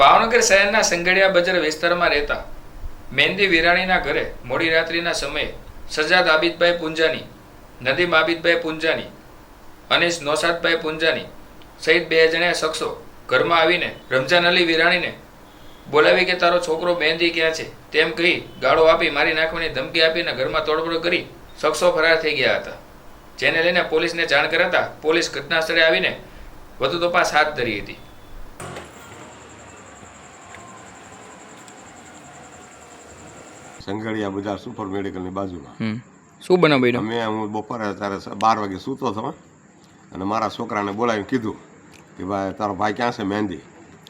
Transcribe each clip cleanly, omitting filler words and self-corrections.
ભાવનગર શહેરના સંઘડિયા બજાર વિસ્તારમાં રહેતા મહેંદી વિરાણીના ઘરે મોડી રાત્રિના સમયે સજાદ આબિદભાઈ પુંજાની, નદીમ આબિદભાઈ પુંજાની, અનીસ નૌશાદભાઈ પુંજાની સહિત 2 જણા શખ્સો ઘરમાં આવીને રમજાન અલી વિરાણીને બોલાવી કે તારો છોકરો મહેંદી ક્યાં છે તેમ કહી ગાળો આપી મારી નાખવાની ધમકી આપીને ઘરમાં તોડફોડ કરી શખ્સો ફરાર થઈ ગયા હતા, જેને લઈને પોલીસને જાણ કરાતા પોલીસ ઘટના સ્થળે આવીને વધુ તપાસ હાથ ધરી હતી. સંઘડિયા બજાર સુપર મેડિકલની બાજુમાં શું બનાવ બન્યો? હું બપોરે ત્યારે 12 વાગે સૂતો હતો અને મારા છોકરાને બોલાવીને કીધું કે ભાઈ તારો ભાઈ ક્યાં છે મહેંદી,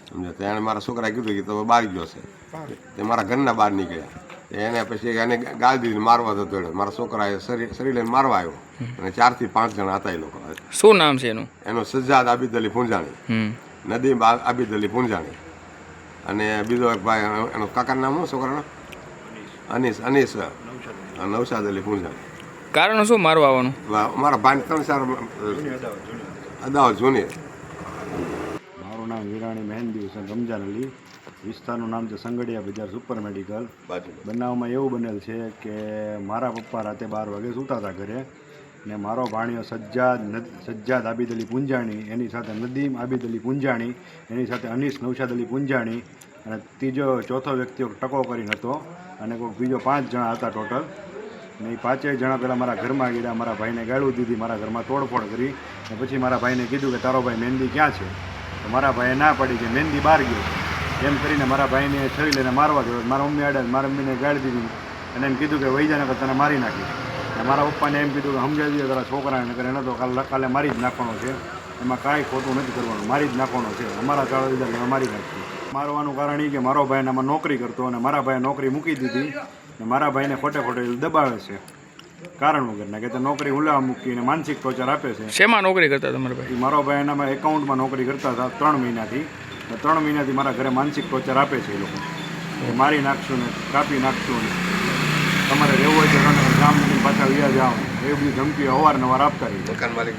સમજે. તેણે મારા છોકરાએ કીધું કે તો બહાર ગયો છે. તે મારા ઘરના બહાર નીકળ્યા. એને પછી એને ગાળ દીધી, મારવા જતો રહ્યો. મારા છોકરાએ શરીર લઈને મારવા આવ્યો અને 4 થી 5 જણા હતા એ લોકો. શું નામ છે એનું? એનો સજાદ આબિદ અલી પુંજાણી, નદીમ આબિદ અલી પુંજાણી અને બીજો એક ભાઈ, એનો કાકાનું નામ શું છોકરાનો? અનીસ નૌશાદ અલી પુંજાણી. કારણ શું મારવા આવવાનું? મારા ભાઈ 3-4 અદાવત જૂની. મારું નામ વિરાણી મહેંદી હુસેન રમજાન અલી, વિસ્તારનું નામ છે સંઘડિયા બજાર સુપર મેડિકલ. બનાવમાં એવું બનેલ છે કે મારા પપ્પા રાતે 12 વાગે સૂતા હતા ઘરે, ને મારો ભાણિયો સજ્જાદ આબિદ અલી પુંજાણી, એની સાથે નદીમ આબિદ અલી પુંજાણી, એની સાથે અનીસ નૌશાદ અલી પુંજાણી અને ચોથો વ્યક્તિ ટકો કરીને હતો અને કોઈ બીજો 5 જણા હતા ટોટલ. ને એ 5 જણા પહેલાં મારા ઘરમાં ગયા, મારા ભાઈને ગાળું દીધી, મારા ઘરમાં તોડફોડ કરી ને પછી મારા ભાઈને કીધું કે તારો ભાઈ મહેંદી ક્યાં છે? તો મારા ભાઈએ ના પડી કે મહેંદી બહાર ગયો એમ કરીને મારા ભાઈને છરી લઈને મારવા ગયો. મારા મમ્મી આડે મારા મમ્મીને ગાળી દીધી અને એમ કીધું કે વહી જાને તને મારી નાખીશ. અને મારા પપ્પાને એમ કીધું કે સમજાવી દે તારા છોકરાને, કરે એને તો કાલે મારી જ નાખવાનો છે, એમાં કાંઈ ખોટું નથી કરવાનું, મારી જ નાખવાનો છે, અમારા ચાળો દીધા મારી નાખી. મારવાનું કારણ એ કે મારો ભાઈ આમાં નોકરી કરતો અને મારા ભાઈએ નોકરી મૂકી દીધી ને મારા ભાઈને ખોટે દબાવે છે કારણ વગરના, કે તે નોકરી ઉલાવા મૂકીને માનસિક ટોર્ચર આપે છે. શેમાં નોકરી કરતા તમારા ભાઈ? મારો ભાઈ એનામાં એકાઉન્ટમાં નોકરી કરતા હતા 3 મહિનાથી. 3 મહિનાથી મારા ઘરે માનસિક ટોર્ચર આપે છે એ લોકો, મારી નાખશું ને કાપી નાખશું ને તમારે રહેવું હોય તો ગામ પાછા વ્યા જાઓ, એ બધી ધમકીઓ અવારનવાર આપતા રહી. મકાન માલિક